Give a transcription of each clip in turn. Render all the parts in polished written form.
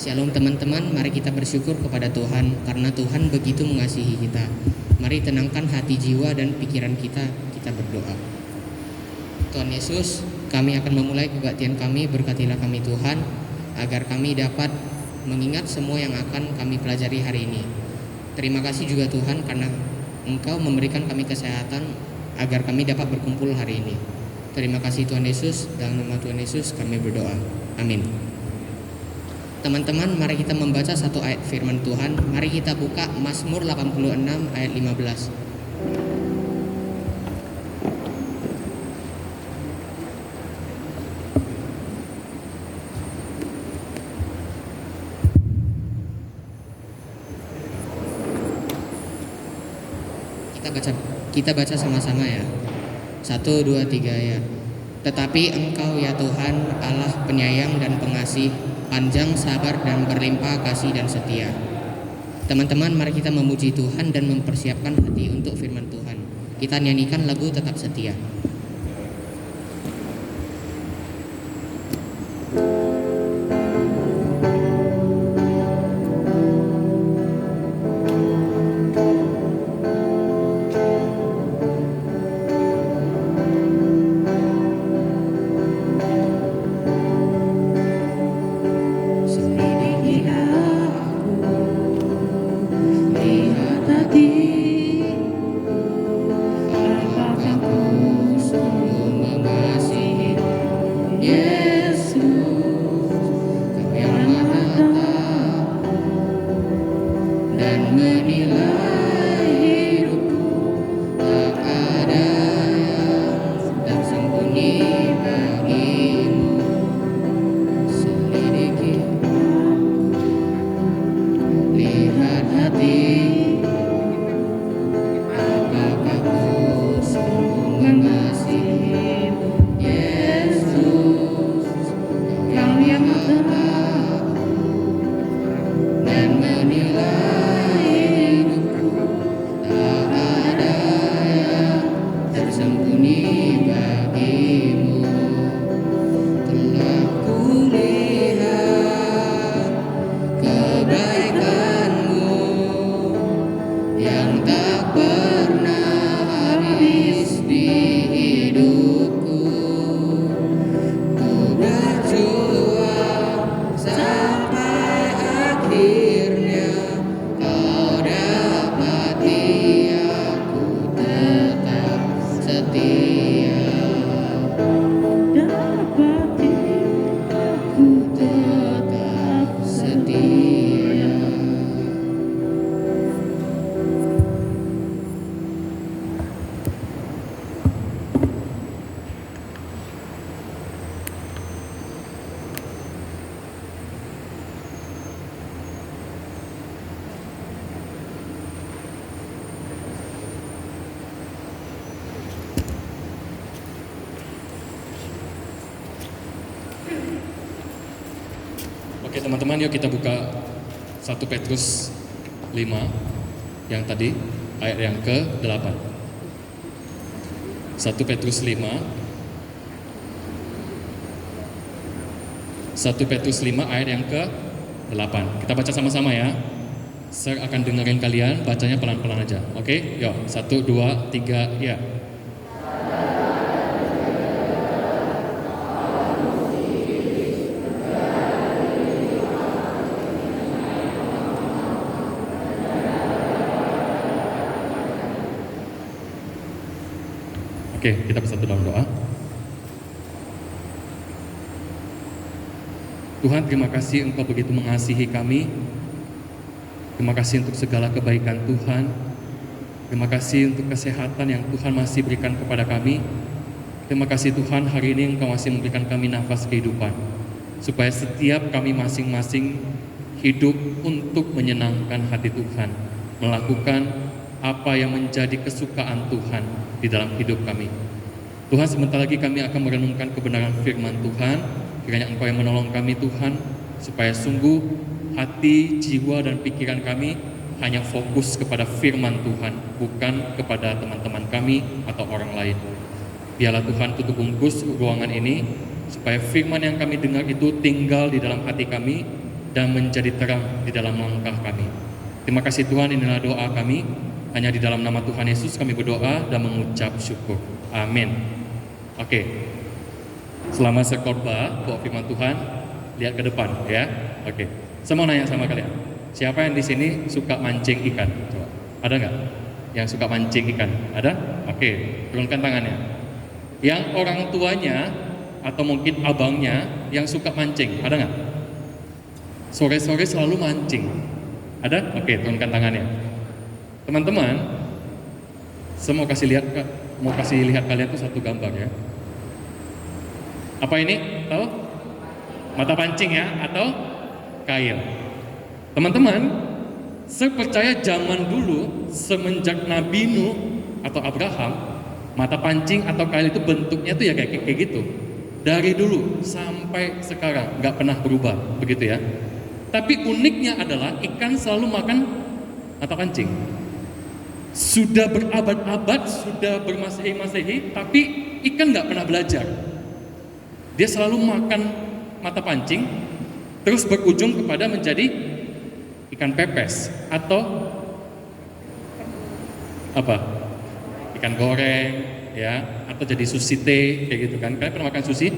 Shalom teman-teman, mari kita bersyukur kepada Tuhan karena Tuhan begitu mengasihi kita. Mari tenangkan hati jiwa dan pikiran kita berdoa. Tuhan Yesus, kami akan memulai kebaktian kami, berkatilah kami Tuhan, agar kami dapat mengingat semua yang akan kami pelajari hari ini. Terima kasih juga Tuhan karena Engkau memberikan kami kesehatan agar kami dapat berkumpul hari ini. Terima kasih Tuhan Yesus, dalam nama Tuhan Yesus kami berdoa. Amin. Teman-teman, mari kita membaca satu ayat firman Tuhan. Mari kita buka Mazmur 86 ayat 15. Kita baca sama-sama ya. 1, 2, 3 ya. Tetapi Engkau ya Tuhan, Allah penyayang dan pengasih, panjang sabar dan berlimpah kasih dan setia. Teman-teman, mari kita memuji Tuhan dan mempersiapkan hati untuk firman Tuhan. Kita nyanyikan lagu Tetap Setia. Oke teman-teman, yuk kita buka 1 Petrus 5 yang tadi, ayat yang ke-8. 1 Petrus 5 ayat yang ke-8. Kita baca sama-sama ya. Saya akan dengerin kalian, bacanya pelan-pelan aja. Oke, yuk 1, 2, 3, ya. Oke, kita bersatu dalam doa. Tuhan, terima kasih Engkau begitu mengasihi kami. Terima kasih untuk segala kebaikan Tuhan. Terima kasih untuk kesehatan yang Tuhan masih berikan kepada kami. Terima kasih Tuhan, hari ini Engkau masih memberikan kami nafas kehidupan, supaya setiap kami masing-masing hidup untuk menyenangkan hati Tuhan, melakukan apa yang menjadi kesukaan Tuhan di dalam hidup kami. Tuhan, sebentar lagi kami akan merenungkan kebenaran firman Tuhan. Kiranya Engkau yang menolong kami Tuhan, supaya sungguh hati, jiwa, dan pikiran kami hanya fokus kepada firman Tuhan, bukan kepada teman-teman kami atau orang lain. Biarlah Tuhan tutup bungkus ruangan ini, supaya firman yang kami dengar itu tinggal di dalam hati kami, dan menjadi terang di dalam langkah kami. Terima kasih Tuhan, inilah doa kami. Hanya di dalam nama Tuhan Yesus kami berdoa dan mengucap syukur. Amin. Oke. Selama sekhotbah bawa firman Tuhan, lihat ke depan ya. Oke. Saya mau nanya sama kalian. Siapa yang di sini suka mancing ikan? Coba. Ada nggak yang suka mancing ikan? Ada? Oke. Turunkan tangannya. Yang orang tuanya atau mungkin abangnya yang suka mancing, ada nggak? Sore-sore selalu mancing. Ada? Oke, turunkan tangannya. Teman-teman, saya mau kasih lihat kalian tuh satu gambar ya. Apa ini? Tahu? Mata pancing ya atau kail. Teman-teman, saya percaya zaman dulu semenjak Nabi Nuh atau Abraham, mata pancing atau kail itu bentuknya tuh ya kayak gitu. Dari dulu sampai sekarang nggak pernah berubah, begitu ya. Tapi uniknya adalah ikan selalu makan mata pancing. Sudah berabad-abad, sudah bermasehi-masehi, tapi ikan nggak pernah belajar. Dia selalu makan mata pancing, terus berujung kepada menjadi ikan pepes atau apa? Ikan goreng, ya, atau jadi sushi teh, kayak gitu kan. Kalian pernah makan sushi?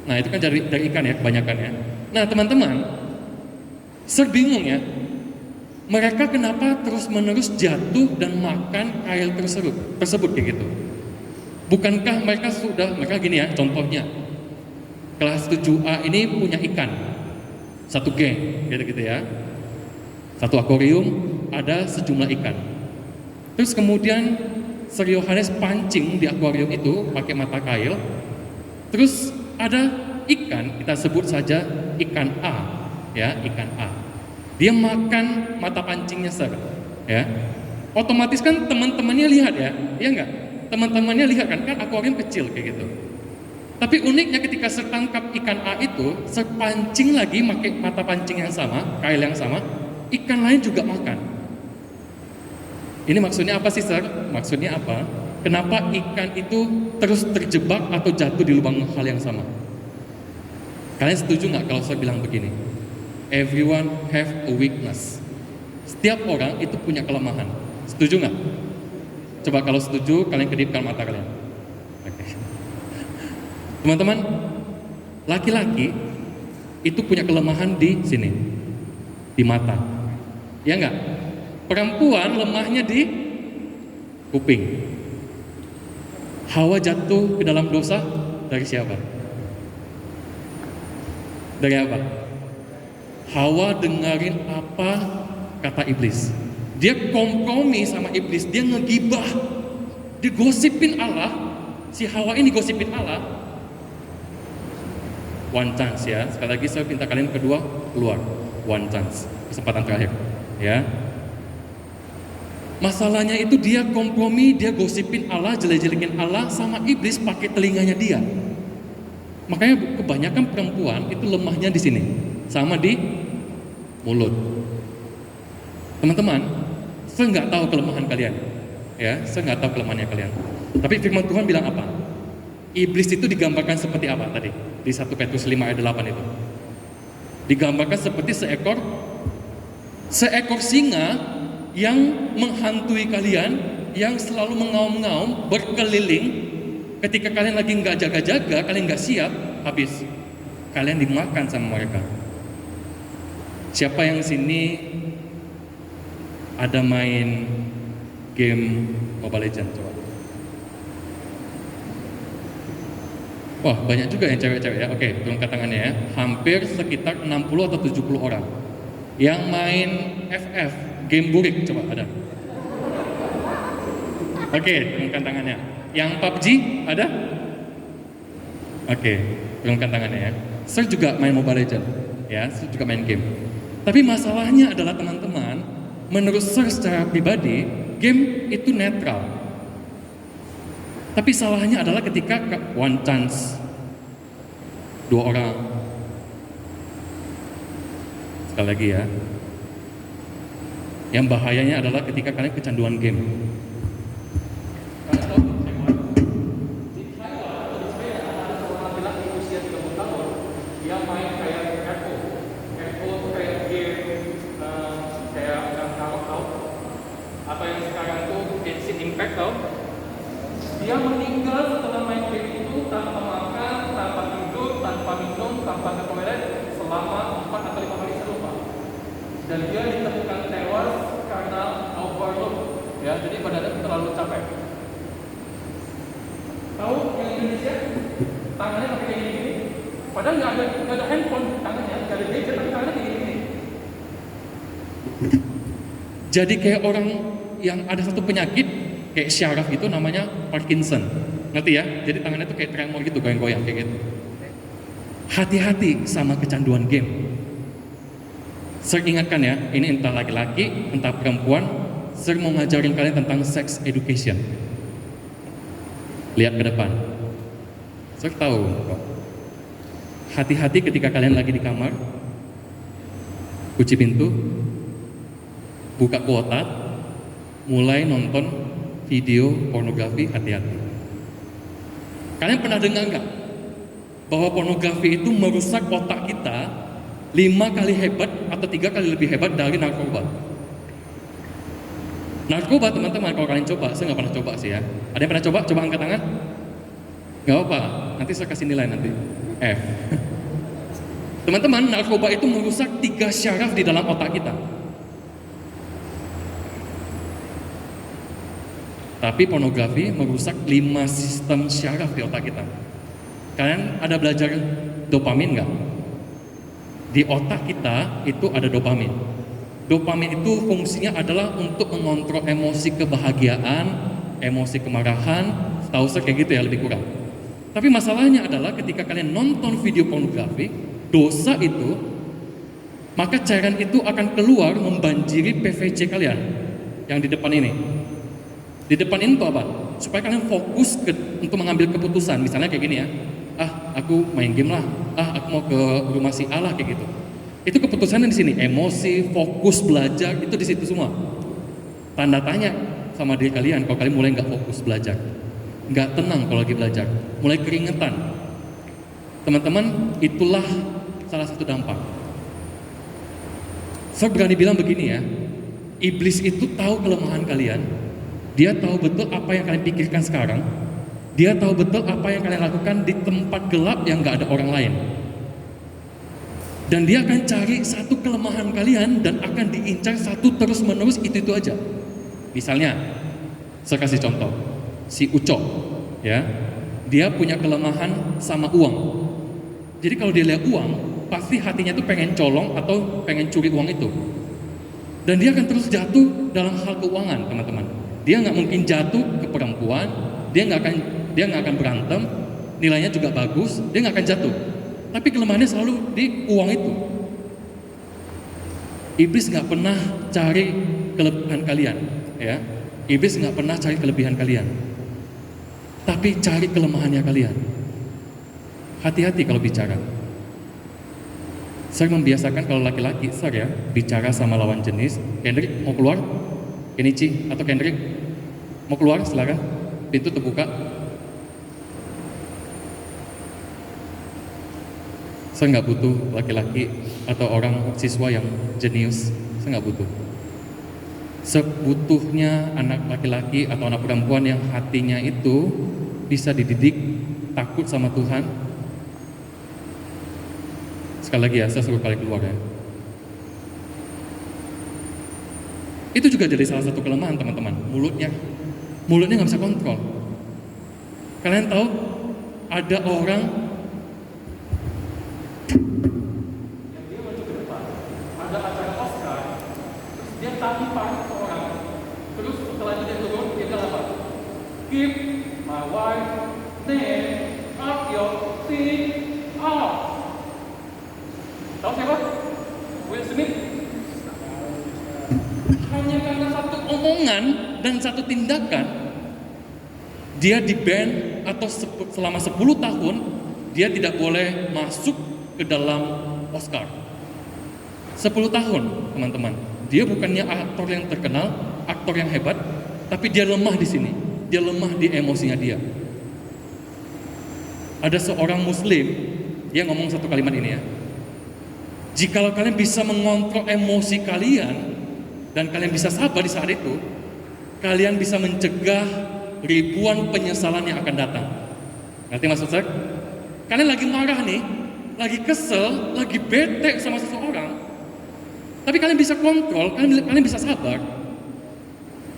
Nah itu kan dari ikan ya, kebanyakan ya. Nah teman-teman, saya bingung ya. Mereka kenapa terus-menerus jatuh dan makan kail tersebut kayak gitu? Bukankah mereka gini ya, contohnya kelas 7A ini punya ikan satu geng gitu ya, satu akuarium ada sejumlah ikan. Terus kemudian Sir Yohanes pancing di akuarium itu pakai mata kail. Terus ada ikan, kita sebut saja ikan A ya, ikan A. Dia makan mata pancingnya Sir, ya. Otomatis kan teman-temannya lihat ya, iya enggak? Teman-temannya lihat kan akuarium kecil kayak gitu. Tapi uniknya ketika Sir tangkap ikan A itu, Sir pancing lagi pakai mata pancing yang sama, kail yang sama, ikan lain juga makan. Ini maksudnya apa sih Sir? Maksudnya apa? Kenapa ikan itu terus terjebak atau jatuh di lubang hal yang sama? Kalian setuju nggak kalau saya bilang begini? Everyone have a weakness. Setiap orang itu punya kelemahan. Setuju nggak? Coba kalau setuju, kalian kedipkan mata kalian. Oke. Teman-teman, laki-laki itu punya kelemahan di sini, di mata. Ya nggak? Perempuan lemahnya di kuping. Hawa jatuh ke dalam dosa dari siapa? Dari apa? Hawa dengerin apa kata iblis. Dia kompromi sama iblis, dia ngegibah, dia gosipin Allah. Si Hawa ini gosipin Allah. One chance ya. Sekali lagi saya minta kalian kedua keluar. One chance, kesempatan terakhir ya. Masalahnya itu dia kompromi, dia gosipin Allah, jelek-jelekin Allah sama iblis pakai telinganya dia. Makanya kebanyakan perempuan itu lemahnya di sini, sama di mulut. Teman-teman, saya nggak tahu kelemahan kalian, ya, saya nggak tahu kelemahannya kalian. Tapi firman Tuhan bilang apa? Iblis itu digambarkan seperti apa tadi di 1 Petrus 5 ayat 8 itu? Digambarkan seperti seekor singa yang menghantui kalian, yang selalu mengaum-ngaum, berkeliling. Ketika kalian lagi nggak jaga-jaga, kalian nggak siap, habis kalian dimakan sama mereka. Siapa yang sini ada main game Mobile Legends? Coba. Wah, banyak juga yang cewek-cewek ya. Oke, turunkan tangannya ya. Hampir sekitar 60 atau 70 orang yang main FF, game burik, coba ada. Oke, turunkan tangannya. Yang PUBG ada? Oke, turunkan tangannya ya. Saya juga main Mobile Legends, ya, saya juga main game. Tapi masalahnya adalah teman-teman, menurut saya secara pribadi, game itu netral. Tapi salahnya adalah ketika one chance, 2 orang. Sekali lagi ya. Yang bahayanya adalah ketika kalian kecanduan game. dan dia ditemukan tewas karena overload, ya, jadi badannya terlalu capek. Tahu yang Indonesia tangannya pakai kayak gini, padahal nggak ada handphone tangannya, nggak ada gadget, tapi tangannya kayak gini. Jadi kayak orang yang ada satu penyakit kayak syaraf gitu, namanya Parkinson, ngerti ya? Jadi tangannya tuh kayak tremor gitu, goyang-goyang kayak gitu. Hati-hati sama kecanduan game. Sering ingatkan ya, ini entah laki-laki, entah perempuan, sering mau ngajarin kalian tentang sex education. Lihat ke depan. Saya tahu kok. Hati-hati ketika kalian lagi di kamar, kunci pintu, buka kuota, mulai nonton video pornografi, hati-hati. Kalian pernah dengar nggak bahwa pornografi itu merusak otak kita 5 kali hebat atau 3 kali lebih hebat dari narkoba? Narkoba teman-teman, kalau kalian coba, saya nggak pernah coba sih ya. Ada yang pernah coba? Coba angkat tangan. Nggak apa, nanti saya kasih nilai nanti. F. Teman-teman, narkoba itu merusak 3 syaraf di dalam otak kita. Tapi pornografi merusak 5 sistem syaraf di otak kita. Kalian ada belajar dopamin nggak? Di otak kita itu ada dopamin. Dopamin itu fungsinya adalah untuk mengontrol emosi kebahagiaan, emosi kemarahan, tahu saya kayak gitu ya, lebih kurang. Tapi masalahnya adalah ketika kalian nonton video pornografi, dosa itu, maka cairan itu akan keluar membanjiri PVC kalian yang di depan ini. Di depan ini tuh apa? Supaya kalian fokus untuk mengambil keputusan. Misalnya kayak gini ya, aku main game lah, aku mau ke rumah si Allah kayak gitu. Itu keputusannya di sini, emosi, fokus belajar itu di situ semua. Tanda tanya sama diri kalian kalau kalian mulai nggak fokus belajar, nggak tenang kalau lagi belajar, mulai keringetan. Teman-teman, itulah salah satu dampak. Saya berani bilang begini ya, iblis itu tahu kelemahan kalian, dia tahu betul apa yang kalian pikirkan sekarang, dia tahu betul apa yang kalian lakukan di tempat gelap yang nggak ada orang lain. Dan dia akan cari satu kelemahan kalian dan akan diincar satu terus-menerus itu aja. Misalnya, saya kasih contoh, si Ucok, ya, dia punya kelemahan sama uang. Jadi kalau dia lihat uang, pasti hatinya tuh pengen colong atau pengen curi uang itu. Dan dia akan terus jatuh dalam hal keuangan, teman-teman. Dia nggak mungkin jatuh ke perempuan, dia nggak akan berantem, nilainya juga bagus, dia nggak akan jatuh. Tapi kelemahannya selalu di uang itu. Iblis nggak pernah cari kelebihan kalian, ya. Iblis nggak pernah cari kelebihan kalian, tapi cari kelemahannya kalian. Hati-hati kalau bicara. Saya membiasakan kalau laki-laki, ya, bicara sama lawan jenis. Kendrick mau keluar? Kenichi atau Kendrick mau keluar? Silakan. Pintu terbuka. Saya nggak butuh laki-laki atau orang siswa yang jenius. Saya nggak butuh. Sebutuhnya anak laki-laki atau anak perempuan yang hatinya itu bisa dididik, takut sama Tuhan. Sekali lagi ya, saya suruh kalian keluar ya. Itu juga jadi salah satu kelemahan teman-teman. Mulutnya nggak bisa kontrol. Kalian tahu ada orang ada acara Oscar, terus dia tampar seorang, terus setelah itu dia turun, dia bilang apa? Keep my wife name up your seat out. Tahu siapa? Will Smith. Hanya karena satu omongan dan satu tindakan, dia di-ban atau selama 10 tahun dia tidak boleh masuk ke dalam Oscar. 10 tahun, teman-teman. Dia bukannya aktor yang terkenal, aktor yang hebat, tapi dia lemah di sini. Dia lemah di emosinya dia. Ada seorang muslim, dia ngomong satu kalimat ini ya. Jikalau kalian bisa mengontrol emosi kalian dan kalian bisa sabar di saat itu, kalian bisa mencegah ribuan penyesalan yang akan datang. Ngerti maksud saya? Kalian lagi marah nih, lagi kesel, lagi bete sama seseorang, Tapi kalian bisa kontrol, kalian bisa sabar.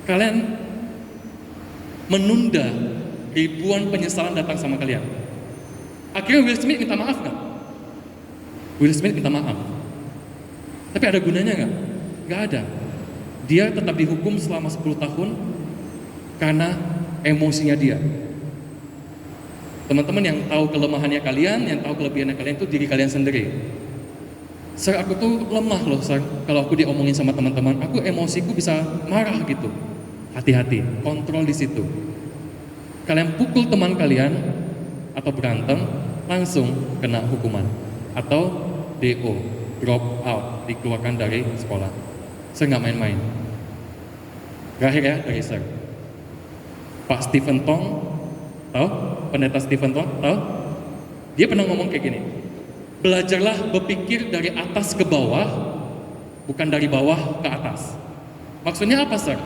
Kalian menunda ribuan penyesalan datang sama kalian. Akhirnya Will Smith minta maaf nggak? Will Smith minta maaf. Tapi ada gunanya nggak? Nggak ada. Dia tetap dihukum selama 10 tahun karena emosinya dia. Teman-teman yang tahu kelemahannya kalian, yang tahu kelebihannya kalian itu diri kalian sendiri. Sir, aku tuh lemah loh, Sir. Kalau aku diomongin sama teman-teman, aku emosiku bisa marah gitu. Hati-hati, kontrol di situ. Kalian pukul teman kalian atau berantem, langsung kena hukuman atau DO, drop out, dikeluarkan dari sekolah. Saya nggak main-main. Terakhir ya dari Sir, Pak Stephen Tong, tahu? Pendeta Stephen Tong, tahu? Dia pernah ngomong kayak gini, belajarlah berpikir dari atas ke bawah, bukan dari bawah ke atas. Maksudnya apa, Sir?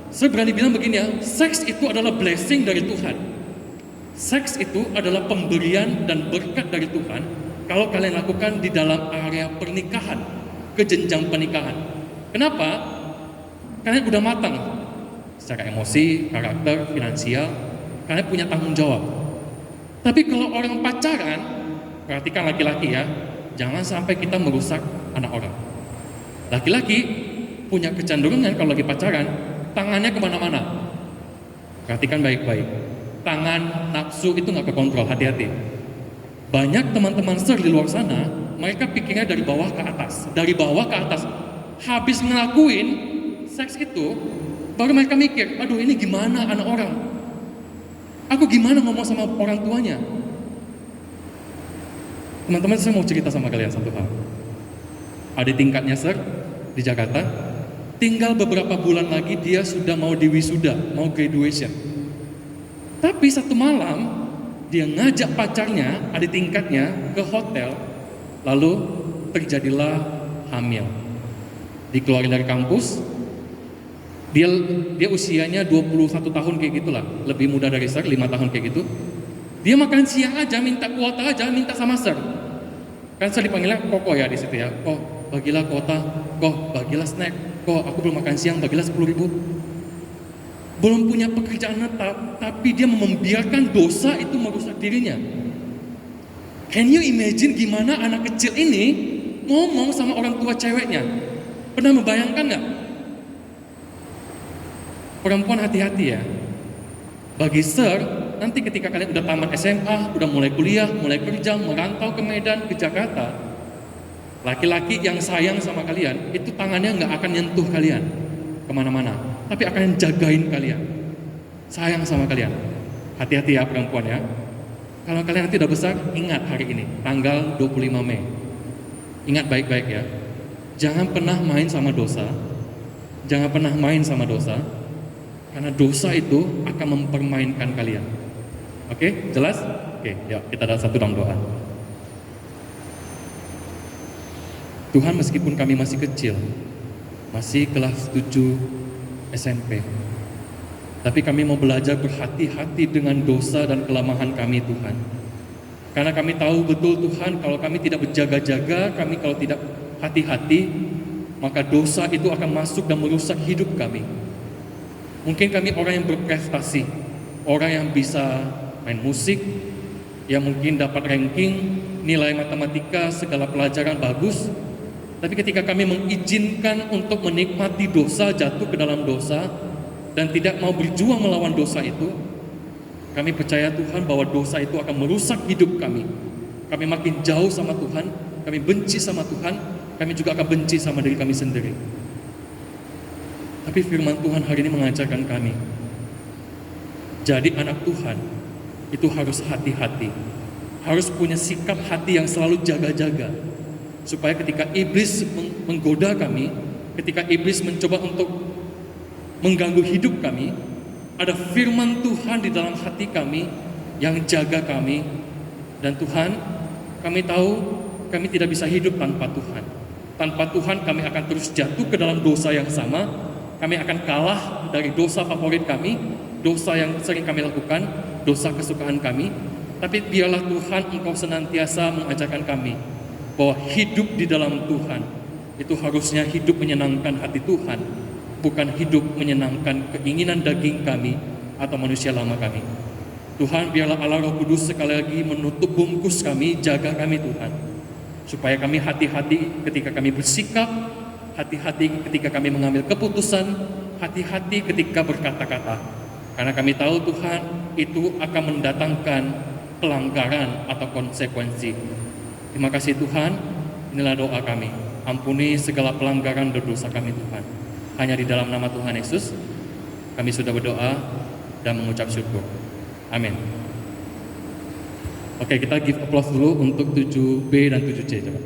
Saya berani bilang begini ya, seks itu adalah blessing dari Tuhan. Seks itu adalah pemberian dan berkat dari Tuhan kalau kalian lakukan di dalam area pernikahan, ke jenjang pernikahan. Kenapa? Kalian udah matang secara emosi, karakter, finansial, kalian punya tanggung jawab. Tapi kalau orang pacaran, perhatikan laki-laki ya, jangan sampai kita merusak anak orang. Laki-laki punya kecenderungan kalau lagi pacaran, tangannya kemana-mana. Perhatikan baik-baik. Tangan, nafsu itu nggak kekontrol, hati-hati. Banyak teman-teman Sir di luar sana, mereka pikirnya dari bawah ke atas. Dari bawah ke atas. Habis ngelakuin seks itu, baru mereka mikir, aduh ini gimana anak orang? Aku gimana ngomong sama orang tuanya? Teman-teman, saya mau cerita sama kalian satu hal. Ada tingkatnya Sir di Jakarta, tinggal beberapa bulan lagi dia sudah mau diwisuda, mau graduation. Tapi satu malam dia ngajak pacarnya, adik tingkatnya, ke hotel, lalu terjadilah hamil. Dikeluarin dari kampus, dia usianya 21 tahun kayak gitulah, lebih muda dari Sir, 5 tahun kayak gitu. Dia makan siang aja, minta kuota aja, minta sama Sir. Kan Sir dipanggilnya Koko ya di situ ya. Kok bagilah kuota, kok bagilah snack, kok aku belum makan siang, bagilah 10.000. Belum punya pekerjaan tetap, tapi dia membiarkan dosa itu merusak dirinya. Can you imagine gimana anak kecil ini ngomong sama orang tua ceweknya? Pernah membayangkan nggak? Perempuan hati-hati ya. Bagi Sir, nanti ketika kalian udah tamat SMA, udah mulai kuliah, mulai kerja, merantau ke Medan, ke Jakarta, laki-laki yang sayang sama kalian, itu tangannya nggak akan nyentuh kalian kemana-mana, tapi akan jagain kalian, sayang sama kalian. Hati-hati ya perempuan ya. Kalau kalian nanti udah besar, ingat hari ini, tanggal 25 Mei. Ingat baik-baik ya. Jangan pernah main sama dosa. Jangan pernah main sama dosa. Karena dosa itu akan mempermainkan kalian. Oke, jelas? Oke, yuk kita ada satu dalam doa. Tuhan, meskipun kami masih kecil, masih kelas 7 SMP, tapi kami mau belajar berhati-hati dengan dosa dan kelemahan kami, Tuhan. Karena kami tahu betul Tuhan, kalau kami tidak berjaga-jaga, kami kalau tidak hati-hati, maka dosa itu akan masuk dan merusak hidup kami. Mungkin kami orang yang berprestasi, orang yang bisa main musik, yang mungkin dapat ranking, nilai matematika, segala pelajaran bagus. Tapi ketika kami mengizinkan untuk menikmati dosa, jatuh ke dalam dosa, dan tidak mau berjuang melawan dosa itu, kami percaya Tuhan bahwa dosa itu akan merusak hidup kami. Kami makin jauh sama Tuhan, kami benci sama Tuhan, kami juga akan benci sama diri kami sendiri. Tapi firman Tuhan hari ini mengajarkan kami, jadi anak Tuhan itu harus hati-hati, harus punya sikap hati yang selalu jaga-jaga, supaya ketika iblis menggoda kami, ketika iblis mencoba untuk mengganggu hidup kami, ada firman Tuhan di dalam hati kami yang jaga kami. Dan Tuhan, kami tahu kami tidak bisa hidup tanpa Tuhan. Tanpa Tuhan kami akan terus jatuh ke dalam dosa yang sama. Kami akan kalah dari dosa favorit kami, dosa yang sering kami lakukan, dosa kesukaan kami. Tapi biarlah Tuhan Engkau senantiasa mengajarkan kami bahwa hidup di dalam Tuhan itu harusnya hidup menyenangkan hati Tuhan, bukan hidup menyenangkan keinginan daging kami atau manusia lama kami. Tuhan, biarlah Allah Roh Kudus sekali lagi menutup bungkus kami, jaga kami Tuhan, supaya kami hati-hati ketika kami bersikap, hati-hati ketika kami mengambil keputusan, hati-hati ketika berkata-kata. Karena kami tahu Tuhan, itu akan mendatangkan pelanggaran atau konsekuensi. Terima kasih Tuhan, inilah doa kami. Ampuni segala pelanggaran dan dosa kami Tuhan. Hanya di dalam nama Tuhan Yesus, kami sudah berdoa dan mengucap syukur. Amin. Oke, kita give applause dulu untuk 7B dan 7C coba.